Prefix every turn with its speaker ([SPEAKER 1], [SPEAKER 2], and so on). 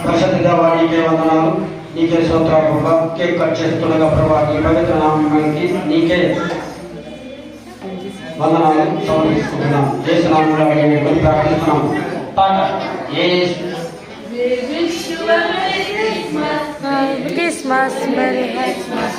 [SPEAKER 1] పరిశుద్ధ నీకే వందనాలు, నీకే స్తోత్రాలు ప్రభా. కేక్ కట్ చేస్తుండగా ప్రభా నీ పవిత్ర నామానికి నీకే వందనాలు సమర్పిస్తున్నాం. చేస్తున్నాము అడిగి ప్రార్థిస్తున్నాం.
[SPEAKER 2] Christmas, Merry Christmas.